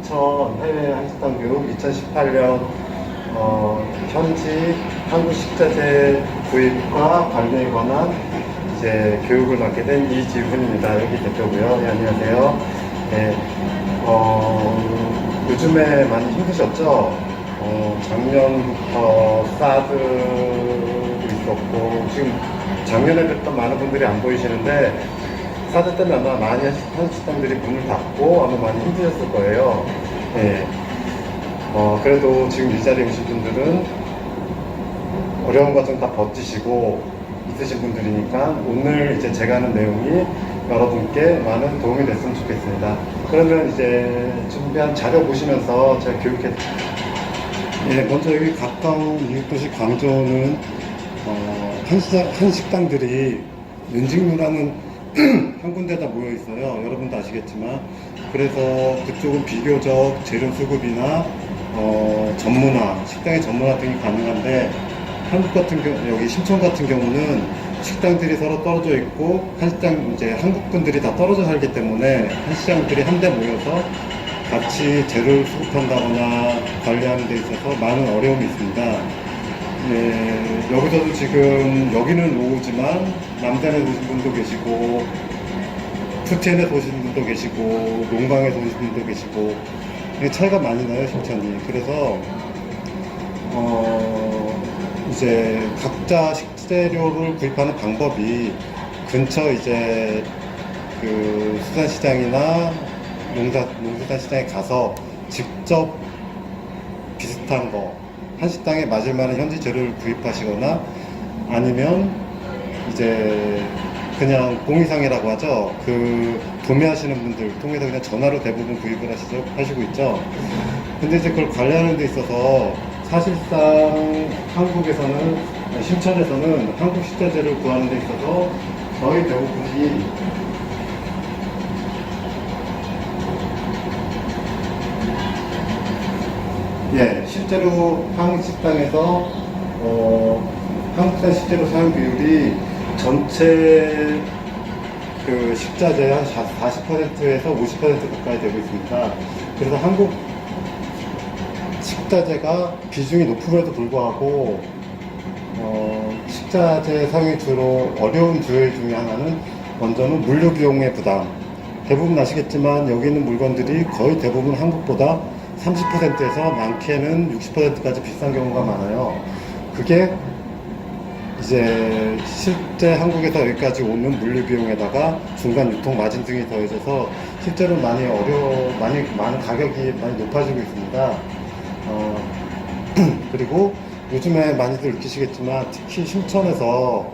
인천 해외 한식당 교육 2018년 현지 한국 식자재 구입과 관리에 관한 이제 교육을 맡게 된 이지훈입니다. 여기 대표고요. 네, 안녕하세요. 네, 요즘에 많이 힘드셨죠? 작년부터 사드도 있었고 지금 작년에 뵀던 많은 분들이 안 보이시는데 사드 때문에 아마 많이 한식당들이 문을 닫고 아마 많이 힘드셨을 거예요. 네. 그래도 지금 이 자리에 오신 분들은 어려운 과정 다 버티시고 있으신 분들이니까 오늘 이제 제가 하는 내용이 여러분께 많은 도움이 됐으면 좋겠습니다. 그러면 이제 준비한 자료 보시면서 제가 교육해 네, 먼저 여기 가까운 이웃도시 광주는 한식당들이 은직루라는 한 군데다 모여 있어요. 여러분도 아시겠지만. 그래서 그쪽은 비교적 재료 수급이나 전문화, 식당의 전문화 등이 가능한데 한국 같은 경우, 여기 심천 같은 경우는 식당들이 서로 떨어져 있고 이제 한국 분들이 다 떨어져 살기 때문에 한식당들이 한데 모여서 같이 재료를 수급한다거나 관리하는 데 있어서 많은 어려움이 있습니다. 네, 여기서도 지금 여기는 노후지만 남단에 오신 분도 계시고 푸티엔에서 오신 분도 계시고 농방에서 오신 분도 계시고 차이가 많이 나요, 심천이. 그래서 이제 각자 식재료를 구입하는 방법이 근처 이제 그 수산시장이나 농수산시장에 가서 직접 비슷한 거 한식당에 맞을 만한 현지 재료를 구입하시거나 아니면 이제 그냥 공의상이라고 하죠. 그 도매하시는 분들 통해서 그냥 전화로 대부분 구입을 하시고 있죠. 근데 이제 그걸 관리하는 데 있어서 사실상 한국에서는 심천에서는 한국 식자재를 구하는 데 있어서 거의 대부분이 실제로 한국 식당에서 한국산 식재료 사용 비율이 전체 그 식자재의 한 40%에서 50% 가까이 되고 있습니다. 그래서 한국 식자재가 비중이 높음에도 불구하고 식자재 사용이 주로 어려운 주요 중에 하나는 먼저는 물류 비용의 부담. 대부분 아시겠지만 여기 있는 물건들이 거의 대부분 한국보다 30%에서 많게는 60%까지 비싼 경우가 많아요. 그게 이제 실제 한국에서 여기까지 오는 물류 비용에다가 중간 유통 마진 등이 더해져서 실제로 많은 가격이 많이 높아지고 있습니다. 그리고 요즘에 많이들 느끼시겠지만 특히 심천에서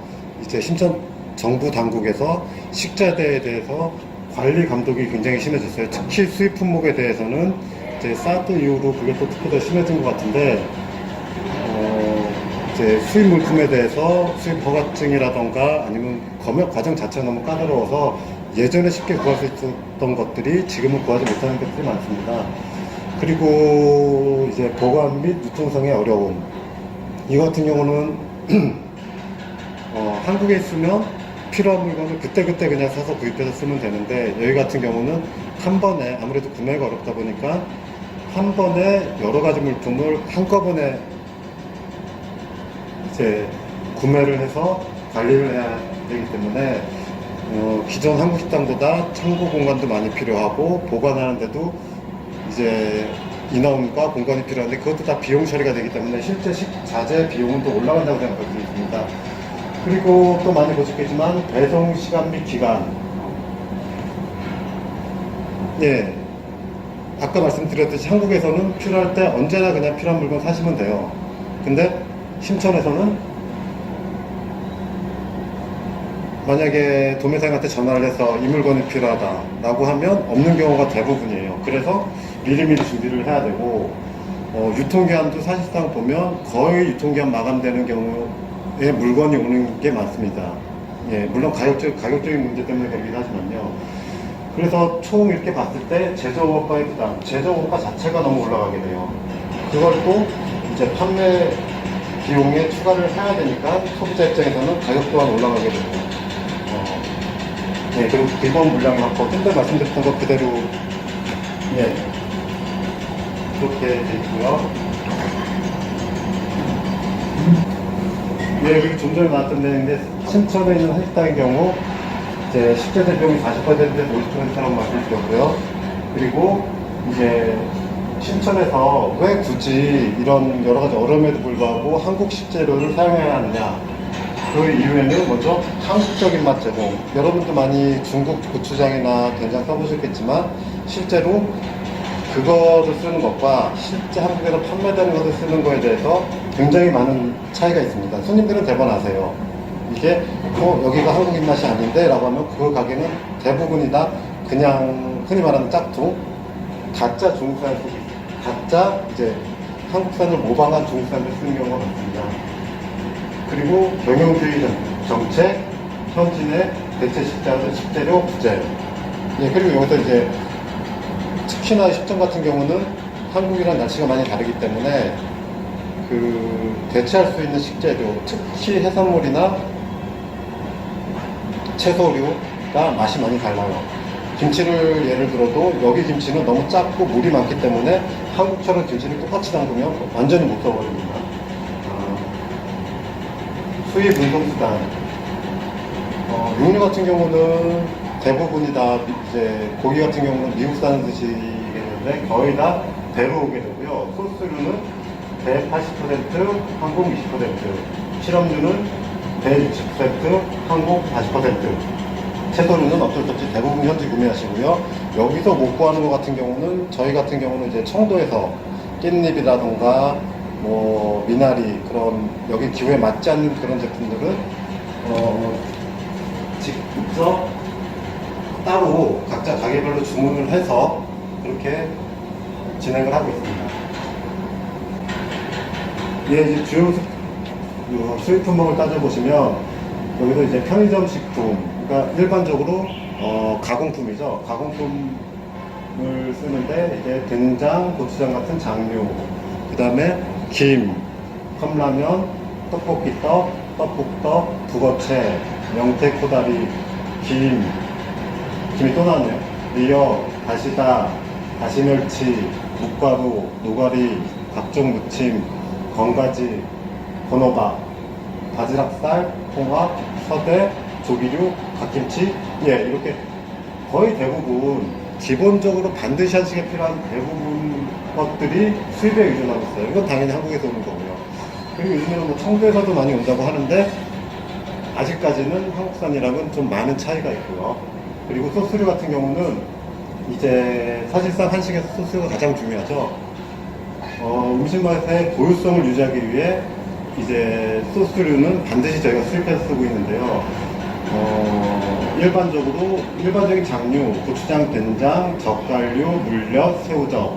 이제 심천 정부 당국에서 식자재에 대해서 관리 감독이 굉장히 심해졌어요. 특히 수입 품목에 대해서는 이제 사드 이후로 그게 또 특히 더 심해진 것 같은데 이제 수입 물품에 대해서 수입 허가증이라던가 아니면 검역 과정 자체가 너무 까다로워서 예전에 쉽게 구할 수 있었던 것들이 지금은 구하지 못하는 것들이 많습니다. 그리고 이제 보관 및 유통성의 어려움. 이거 같은 경우는 한국에 있으면 필요한 물건을 그때그때 그냥 사서 구입해서 쓰면 되는데 여기 같은 경우는 한 번에 아무래도 구매가 어렵다 보니까 한 번에 여러 가지 물품을 한꺼번에 이제 구매를 해서 관리를 해야 되기 때문에 기존 한국 식당보다 창고 공간도 많이 필요하고 보관하는데도 이제 인원과 공간이 필요한데 그것도 다 비용 처리가 되기 때문에 실제 식자재 비용은 또 올라간다고 생각할 수 있습니다. 그리고 또 많이 보셨겠지만 배송 시간 및 기간. 예. 아까 말씀드렸듯이 한국에서는 필요할 때 언제나 그냥 필요한 물건 사시면 돼요. 근데 심천에서는 만약에 도매상한테 전화를 해서 이 물건이 필요하다 라고 하면 없는 경우가 대부분이에요. 그래서 미리미리 준비를 해야 되고 유통기한도 사실상 보면 거의 유통기한 마감되는 경우에 물건이 오는 게 많습니다. 예, 물론 가격적인 문제 때문에 그렇긴 하지만요. 그래서 총 이렇게 봤을 때 제조업과의 부담, 제조업과 자체가 너무 올라가게 돼요. 그걸 또 이제 판매 비용에 추가를 해야 되니까 소비자 입장에서는 가격 또한 올라가게 되고 네, 그리고 기본 물량 확보, 좀 더 말씀드렸던 것 그대로 예, 이렇게 돼 있고요. 예, 그리고 좀 전에 나왔던 데인데 신천에 있는 한식당의 경우 이제 식재재 비용이 40%에서 50%라고 말씀드렸고요. 그리고 이제 신천에서 왜 굳이 이런 여러 가지 어려움에도 불구하고 한국 식재료를 사용해야 하느냐. 그 이유에는 먼저 한국적인 맛 제공. 여러분도 많이 중국 고추장이나 된장 써보셨겠지만 실제로 그거를 쓰는 것과 실제 한국에서 판매되는 것을 쓰는 거에 대해서 굉장히 많은 차이가 있습니다. 손님들은 대부분 아세요. 이게 여기가 한국 입맛이 아닌데 라고 하면 그 가게는 대부분이 다 그냥 흔히 말하는 짝퉁, 가짜 중국산, 가짜 이제 한국산을 모방한 중국산을 쓰는 경우가 많습니다. 그리고 명령주의 정책, 현진의 대체 식재료 부재. 예, 그리고 여기서 이제 특히나 식전 같은 경우는 한국이랑 날씨가 많이 다르기 때문에 그 대체할 수 있는 식재료, 특히 해산물이나 채소류가 맛이 많이 달라요. 김치를 예를 들어도 여기 김치는 너무 작고 물이 많기 때문에 한국처럼 김치를 똑같이 담그면 완전히 못 써버립니다. 수입 운송수단. 육류 같은 경우는 대부분이 다 이제 고기 같은 경우는 미국산 드시겠는데 거의 다 배로 오게 되고요. 소스류는 배 80%, 항공 20%, 실험류는 배 60%, 항공 40%. 채소류는 어쩔 수 없이 대부분 현지 구매하시고요. 여기서 못 구하는 것 같은 경우는 저희 같은 경우는 이제 청도에서 깻잎이라던가 뭐 미나리 그런 여기 기후에 맞지 않는 그런 제품들은 직접 따로 각자 가게별로 주문을 해서 그렇게 진행을 하고 있습니다. 예, 이제 주요 수입 품목을 따져보시면 여기서 이제 편의점 식품, 그러니까 일반적으로 가공품이죠. 가공품을 쓰는데 이제 된장, 고추장 같은 장류, 그 다음에 김, 컵라면, 떡볶이떡, 떡국떡, 북어채, 명태코다리, 김이 또 나왔네요. 미역, 다시다, 다시멸치, 묵가루, 노가리, 각종 무침, 건가지, 번호박, 바지락살, 홍합, 서대, 조기류, 갓김치. 예, 이렇게 거의 대부분 기본적으로 반드시 한식에 필요한 대부분 것들이 수입에 의존하고 있어요. 이건 당연히 한국에서 오는 거고요. 그리고 요즘에는 뭐 청도에서도 많이 온다고 하는데 아직까지는 한국산이랑은 좀 많은 차이가 있고요. 그리고 소스류 같은 경우는 이제 사실상 한식에서 소스가 가장 중요하죠. 음식 맛의 고유성을 유지하기 위해 이제 소스류는 반드시 저희가 수입해서 쓰고 있는데요. 일반적인 장류, 고추장, 된장, 젓갈류, 물엿, 새우젓,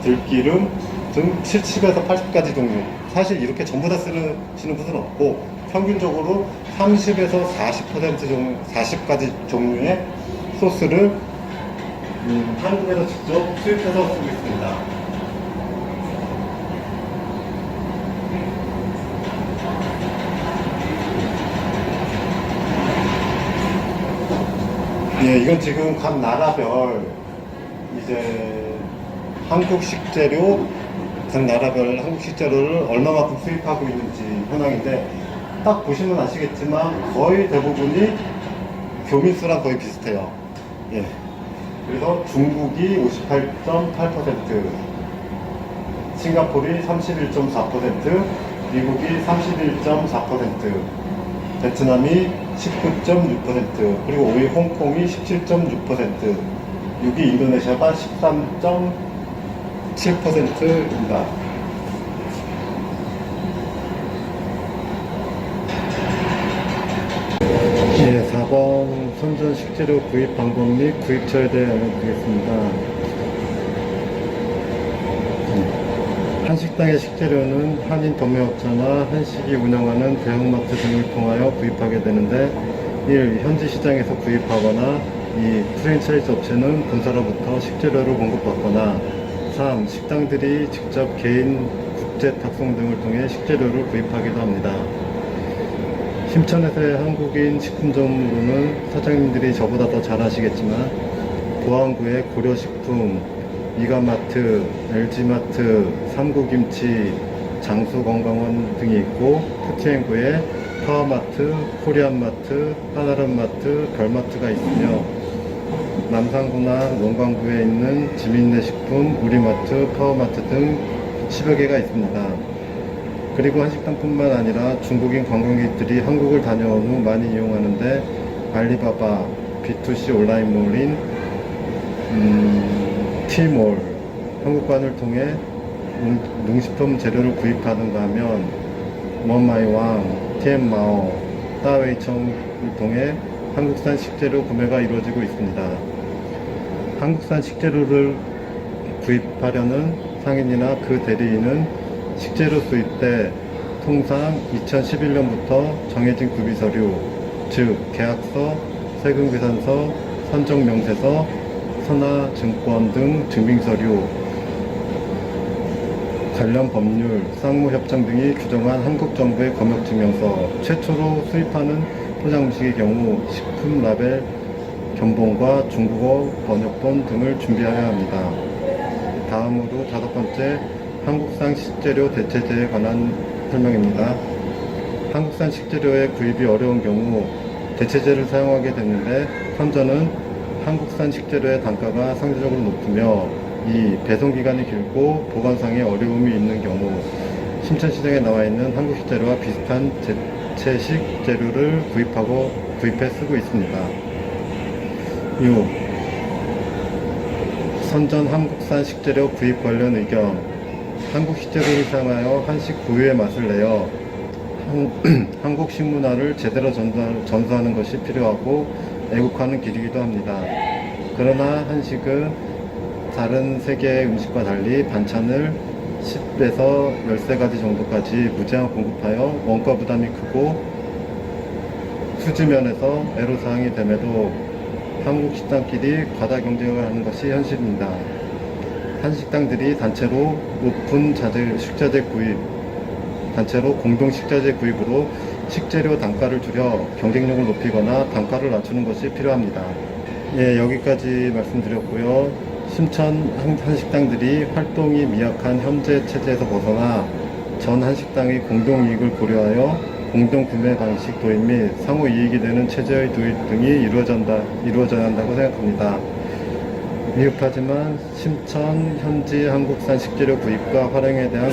들기름 등 70에서 80가지 종류. 사실 이렇게 전부 다 쓰시는 분은 없고 평균적으로 30에서 40가지 종류의 소스를 한국에서 직접 수입해서 쓰고 있습니다. 예, 이건 지금 각 나라별 이제 한국 식재료를 얼마만큼 수입하고 있는지 현황인데 딱 보시면 아시겠지만 거의 대부분이 교민수랑 거의 비슷해요. 예. 그래서 중국이 58.8%, 싱가포르이 31.4%, 미국이 31.4%, 베트남이 19.6%, 그리고 5위 홍콩이 17.6%, 6위 인도네시아가 13.7%입니다. 예, 4번 선전 식재료 구입 방법 및 구입처에 대해 알려드리겠습니다. 한식당의 식재료는 한인 도매업자나 한식이 운영하는 대형마트 등을 통하여 구입하게 되는데 1. 현지 시장에서 구입하거나 2. 프랜차이즈 업체는 본사로부터 식재료를 공급받거나 3. 식당들이 직접 개인 국제 탁송 등을 통해 식재료를 구입하기도 합니다. 심천에서의 한국인 식품점으로는 사장님들이 저보다 더 잘 아시겠지만 보안구의 고려식품, 이가마트, LG마트, 삼구김치, 장수건강원 등이 있고 푸티앤구에 파워마트, 코리안마트, 한아름마트, 별마트가 있으며 남산구나 원광구에 있는 지민내식품, 우리마트, 파워마트 등 10여 개가 있습니다. 그리고 한식당뿐만 아니라 중국인 관광객들이 한국을 다녀온 후 많이 이용하는데 알리바바, B2C 온라인몰인 T몰, 한국관을 통해 농식품 재료를 구입하는가 하면 원마이왕, 티엠마오, 따웨이청을 통해 한국산 식재료 구매가 이루어지고 있습니다. 한국산 식재료를 구입하려는 상인이나 그 대리인은 식재료 수입 때 통상 2011년부터 정해진 구비서류, 즉 계약서, 세금계산서, 선정명세서, 선화증권 등 증빙서류, 관련 법률, 쌍무협정 등이 규정한 한국정부의 검역증명서, 최초로 수입하는 포장음식의 경우 식품 라벨 견본과 중국어 번역본 등을 준비해야 합니다. 다음으로 5번째, 한국산 식재료 대체제에 관한 설명입니다. 한국산 식재료의 구입이 어려운 경우 대체제를 사용하게 되는데, 선전은 한국산 식재료의 단가가 상대적으로 높으며 2. 배송기간이 길고 보관상에 어려움이 있는 경우 신천시장에 나와있는 한국 식재료와 비슷한 대체식 재료를 구입해 쓰고 있습니다. 6. 선전 한국산 식재료 구입 관련 의견. 한국 식재료를 사용하여 한식 고유의 맛을 내어 한국 식문화를 제대로 전수하는 것이 필요하고 애국하는 길이기도 합니다. 그러나 한식은 다른 세계의 음식과 달리 반찬을 10에서 13가지 정도까지 무제한 공급하여 원가 부담이 크고 수지면에서 애로사항이 됨에도 한국 식당끼리 과다 경쟁을 하는 것이 현실입니다. 한식당들이 단체로 높은 식자재 구입, 단체로 공동 식자재 구입으로 식재료 단가를 줄여 경쟁력을 높이거나 단가를 낮추는 것이 필요합니다. 예, 여기까지 말씀드렸고요. 순천 한식당들이 활동이 미약한 현재 체제에서 벗어나 전 한식당의 공동이익을 고려하여 공동구매 방식 도입 및 상호 이익이 되는 체제의 도입 등이 이루어져야 한다고 생각합니다. 미흡하지만 심천 현지 한국산 식재료 구입과 활용에 대한